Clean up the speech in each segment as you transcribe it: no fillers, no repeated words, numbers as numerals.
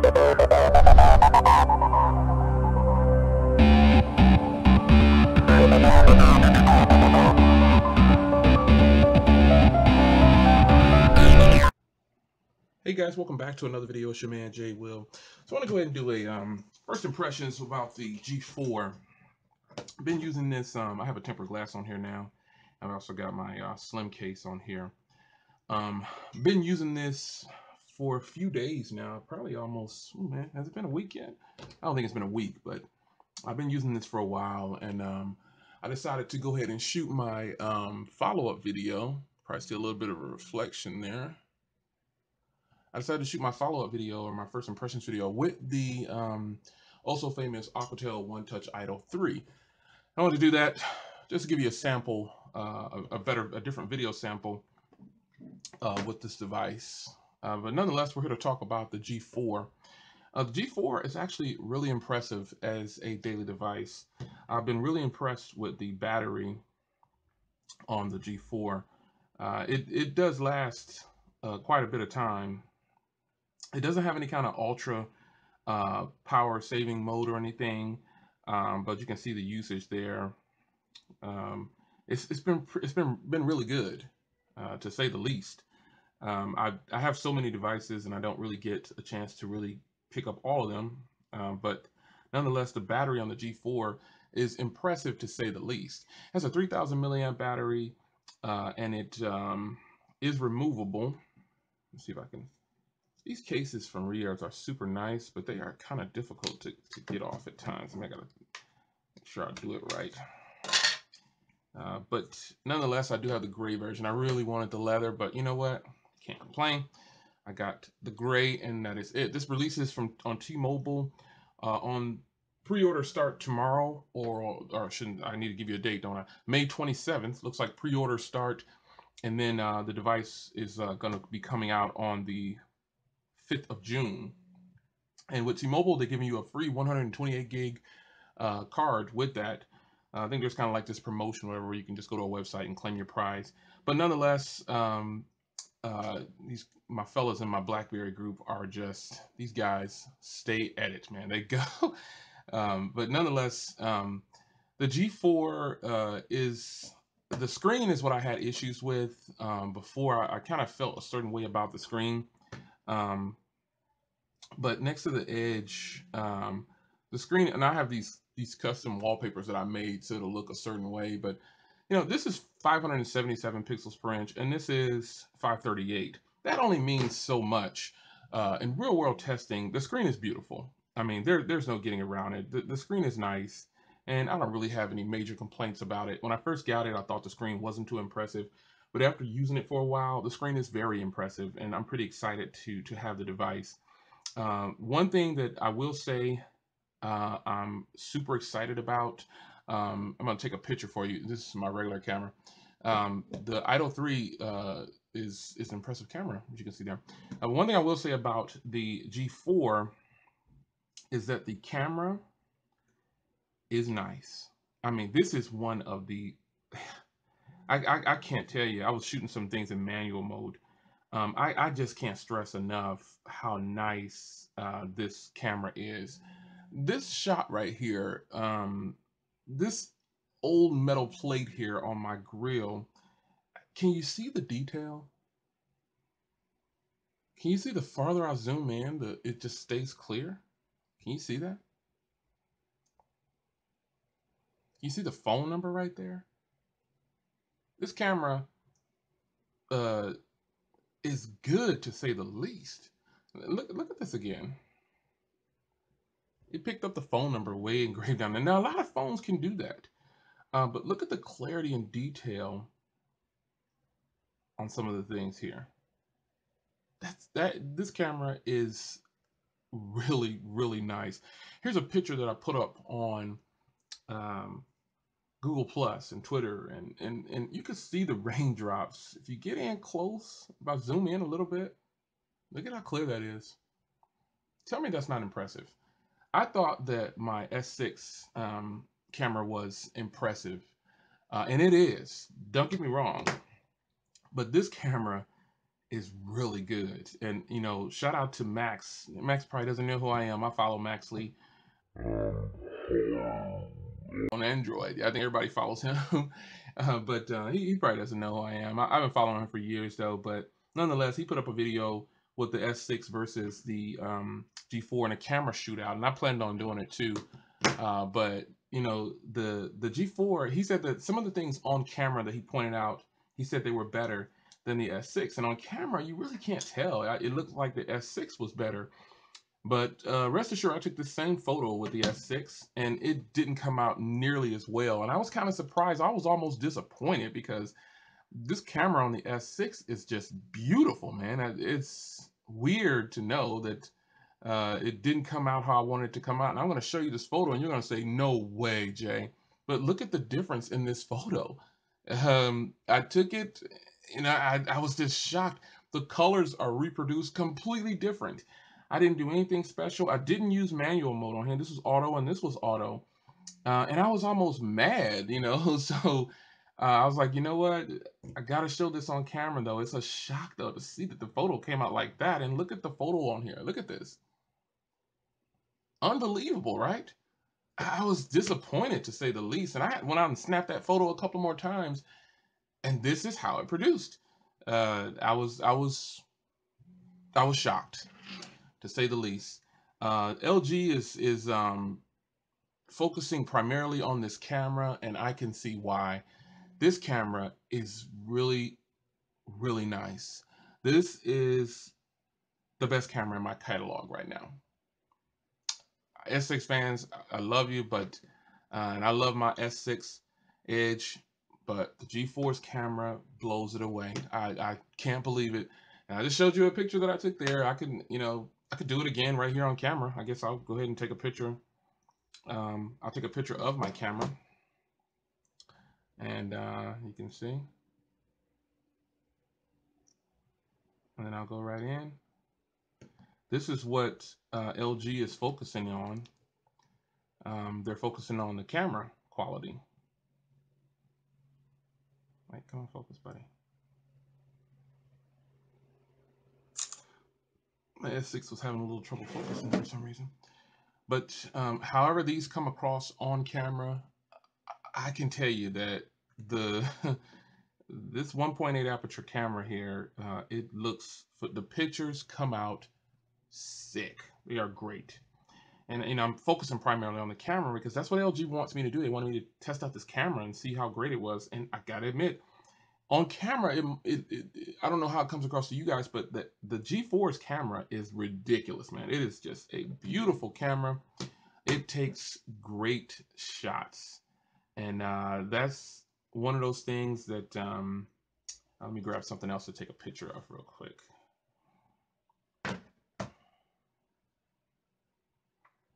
Hey guys, welcome back to another video. It's your man Jay Will. So I want to go ahead and do a first impressions about the G4. I've been using this. I have a tempered glass on here now. I've also got my slim case on here. Been using this for a few days now, probably almost. Oh man, has it been a week yet? I don't think it's been a week, but I've been using this for a while, and I decided to go ahead and shoot my follow-up video. Probably see a little bit of a reflection there. I decided to shoot my follow-up video, or my first impressions video, with the also famous Aquatel One Touch Idol 3. I wanted to do that just to give you a sample, a different video sample with this device. But nonetheless, we're here to talk about the G4. The G4 is actually really impressive as a daily device. I've been really impressed with the battery on the G4. It does last quite a bit of time. It doesn't have any kind of ultra power saving mode or anything, but you can see the usage there. It's been really good, to say the least. I have so many devices, and I don't really get a chance to really pick up all of them. But nonetheless, the battery on the G4 is impressive, to say the least. It has a 3,000 milliamp battery, and it is removable. Let's see if I can. These cases from Rios are super nice, but they are kind of difficult to get off at times. I gotta make sure I do it right. But nonetheless, I do have the gray version. I really wanted the leather, but you know what? Can't complain. I got the gray, and that is it. This releases on T-Mobile on pre-order start tomorrow, or shouldn't I need to give you a date, don't I? May 27th. Looks like pre-order start, and then the device is going to be coming out on the 5th of June. And with T-Mobile, they're giving you a free 128 gig card with that. I think there's kind of like this promotion where you can just go to a website and claim your prize. But nonetheless, my fellas in my BlackBerry group are just, these guys stay at it, man. They go. But nonetheless, the G4 the screen is what I had issues with before. I kind of felt a certain way about the screen. But next to the edge, the screen, and I have these custom wallpapers that I made so it'll look a certain way. But you know, this is 577 pixels per inch, and this is 538. That only means so much. In real world testing, the screen is beautiful. I mean, there's no getting around it. The screen is nice, and I don't really have any major complaints about it. When I first got it, I thought the screen wasn't too impressive. But after using it for a while, the screen is very impressive, and I'm pretty excited to have the device. One thing that I will say I'm super excited about, I'm going to take a picture for you. This is my regular camera. The Idol 3 is an impressive camera, as you can see there. One thing I will say about the G4 is that the camera is nice. I mean, this is one of the... I can't tell you. I was shooting some things in manual mode. I just can't stress enough how nice this camera is. This shot right here, this old metal plate here on my grill, can you see the detail? Can you see the farther I zoom in, it just stays clear? Can you see that? Can you see the phone number right there? This camera is good, to say the least. Look at this again. It picked up the phone number way engraved down there. Now, a lot of phones can do that. But look at the clarity and detail on some of the things here. This camera is really, really nice. Here's a picture that I put up on Google Plus and Twitter, and you can see the raindrops. If you get in close, if I zoom in a little bit, look at how clear that is. Tell me that's not impressive. I thought that my S6 camera was impressive, and it is. Don't get me wrong, but this camera is really good. And you know, shout out to Max. Max probably doesn't know who I am. I follow Max Lee on Android. I think everybody follows him, but he probably doesn't know who I am. I've been following him for years though, but nonetheless, he put up a video with the S6 versus the G4 in a camera shootout, and I planned on doing it too. But you know, the G4, he said that some of the things on camera that he pointed out, he said they were better than the S6, and on camera you really can't tell. It looked like the S6 was better. But rest assured, I took the same photo with the S6, and it didn't come out nearly as well. And I was kind of surprised. I was almost disappointed because this camera on the S6 is just beautiful, man. It's weird to know that it didn't come out how I wanted it to come out. And I'm going to show you this photo, and you're going to say, "No way, Jay." But look at the difference in this photo. I took it, and I was just shocked. The colors are reproduced completely different. I didn't do anything special. I didn't use manual mode on here. This was auto, and this was auto. And I was almost mad, you know. So I was like, you know what? I gotta show this on camera, though. It's a shock, though, to see that the photo came out like that. And look at the photo on here. Look at this. Unbelievable, right? I was disappointed to say the least. And I went out and snapped that photo a couple more times, and this is how it produced. I was shocked, to say the least. LG is focusing primarily on this camera, and I can see why. This camera is really, really nice. This is the best camera in my catalog right now. S6 fans, I love you, but and I love my S6 Edge, but the G4's camera blows it away. I can't believe it. And I just showed you a picture that I took there. I can, you know, I could do it again right here on camera. I guess I'll go ahead and take a picture. I'll take a picture of my camera, and you can see. And then I'll go right in. This is what LG is focusing on. They're focusing on the camera quality. Wait, come on, focus, buddy. My S6 was having a little trouble focusing for some reason. But however these come across on camera, I can tell you that the this 1.8 aperture camera here, the pictures come out sick. They are great. And you know, I'm focusing primarily on the camera because that's what LG wants me to do. They wanted me to test out this camera and see how great it was. And I gotta admit, on camera, I don't know how it comes across to you guys, but the G4's camera is ridiculous, man. It is just a beautiful camera. It takes great shots, and that's one of those things that let me grab something else to take a picture of real quick.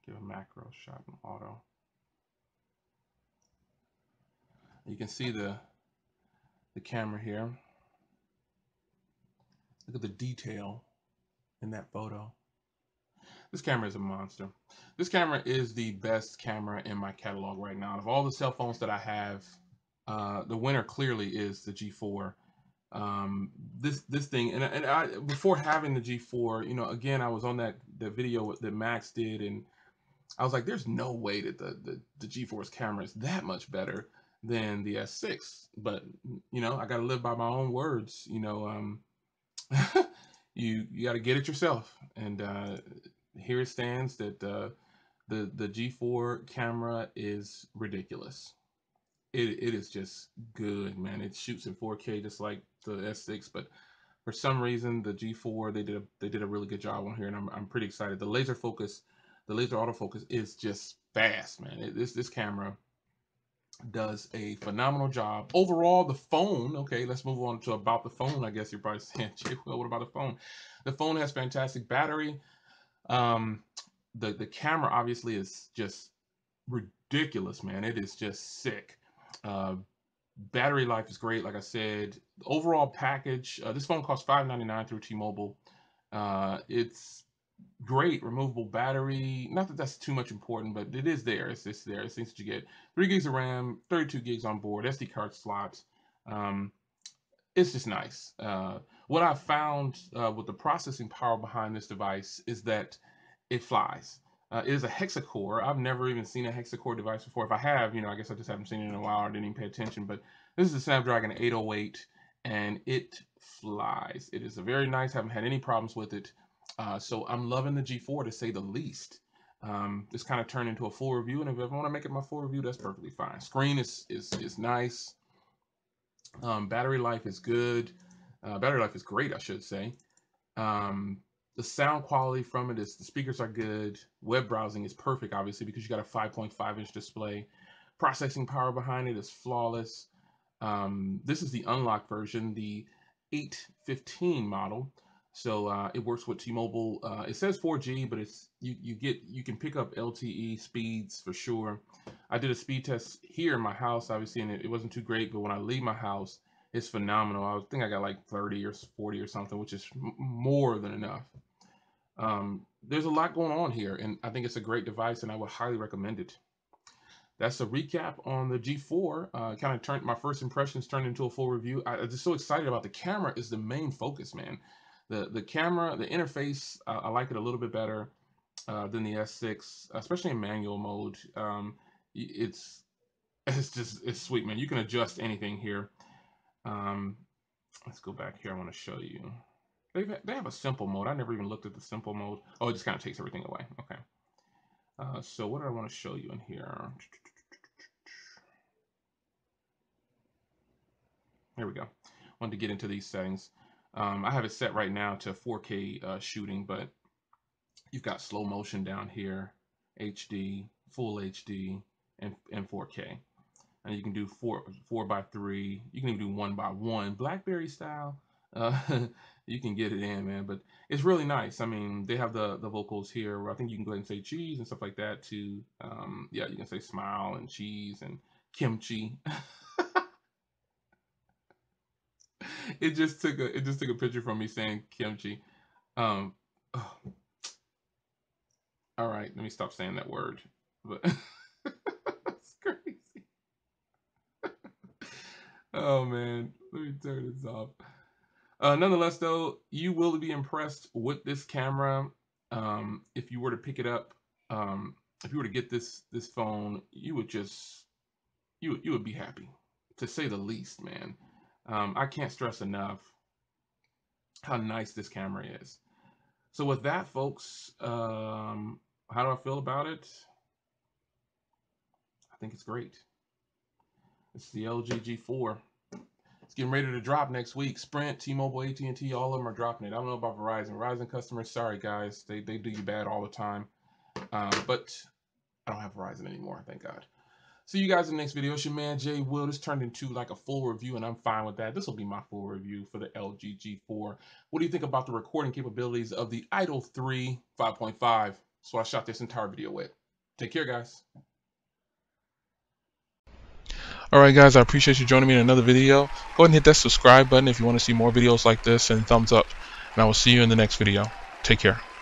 Give a macro shot in auto. You can see the camera here. Look at the detail in that photo. This camera is a monster. This camera is the best camera in my catalog right now. Of all the cell phones that I have, the winner clearly is the G4. This thing, and I, before having the G4, you know, again, I was on that video that Max did, and I was like, there's no way that the G4's camera is that much better than the S6. But you know, I got to live by my own words. You know, you got to get it yourself, and here it stands that the G4 camera is ridiculous. It is just good, man. It shoots in 4K just like the S6, but for some reason the G4 they did a really good job on here, and I'm pretty excited. The laser focus, the laser autofocus is just fast, man. This camera does a phenomenal job. Overall, the phone, okay, let's move on to about the phone. I guess you're probably saying, Jay, well, what about the phone? The phone has fantastic battery. Um, the camera obviously is just ridiculous, man. It is just sick. Uh, Battery life is great, like I said. The overall package, this phone costs $599 through T-Mobile. It's great removable battery. Not that that's too much important, but it is there. It's there. It's things that you get. 3 gigs of RAM, 32 gigs on board, SD card slots. Um, it's just nice. What I found with the processing power behind this device is that it flies. It is a hexa-core. I've never even seen a hexa-core device before. If I have, I guess I just haven't seen it in a while or didn't even pay attention. But this is a Snapdragon 808, and it flies. It is a very nice. Haven't had any problems with it. So I'm loving the G4 to say the least. This kind of turned into a full review, and if I want to make it my full review, that's perfectly fine. Screen is nice. Battery life is good. Battery life is great, I should say. Um, the sound quality from it is the speakers are good. Web browsing is perfect, obviously, because you got a 5.5-inch display. Processing power behind it is flawless. This is the unlocked version, the 815 model. So it works with T-Mobile. It says 4G, but it's you can pick up LTE speeds for sure. I did a speed test here in my house, obviously, and it wasn't too great. But when I leave my house, it's phenomenal. I think I got like 30 or 40 or something, which is more than enough. There's a lot going on here, and I think it's a great device, and I would highly recommend it. That's a recap on the G4. Kind of turned my first impressions turned into a full review. I'm just so excited about the camera. Is the main focus, man. The camera, the interface, I like it a little bit better than the S6, especially in manual mode. It's it's sweet, man. You can adjust anything here. Um, let's go back here. I want to show you. They have a simple mode. I never even looked at the simple mode. Oh, it just kind of takes everything away. Okay. So what do I want to show you in here? There we go. Wanted to get into these settings. I have it set right now to 4K shooting, but you've got slow motion down here, HD, full HD, and 4K. And you can do 4:3. You can even do 1:1, BlackBerry style. Uh, you can get it in, man. But it's really nice. I mean, they have the vocals here where I think you can go ahead and say cheese and stuff like that too. Yeah, you can say smile and cheese and kimchi. It just took a picture from me saying kimchi. Um, oh, all right, let me stop saying that word. But it's crazy. Oh man, let me turn this off. Nonetheless, though, you will be impressed with this camera. If you were to pick it up, if you were to get this phone, you would just you would be happy, to say the least, man. I can't stress enough how nice this camera is. So with that, folks, how do I feel about it? I think it's great. It's the LG G4. It's getting ready to drop next week. Sprint, T-Mobile, AT&T, all of them are dropping it. I don't know about Verizon. Verizon customers, sorry guys, they do you bad all the time. But I don't have Verizon anymore, thank God. See you guys in the next video. It's your man Jay Will. This turned into like a full review, and I'm fine with that. This will be my full review for the LG G4. What do you think about the recording capabilities of the Idol 3 5.5? That's what I shot this entire video with. Take care, guys. Alright guys, I appreciate you joining me in another video. Go ahead and hit that subscribe button if you want to see more videos like this, and thumbs up. And I will see you in the next video. Take care.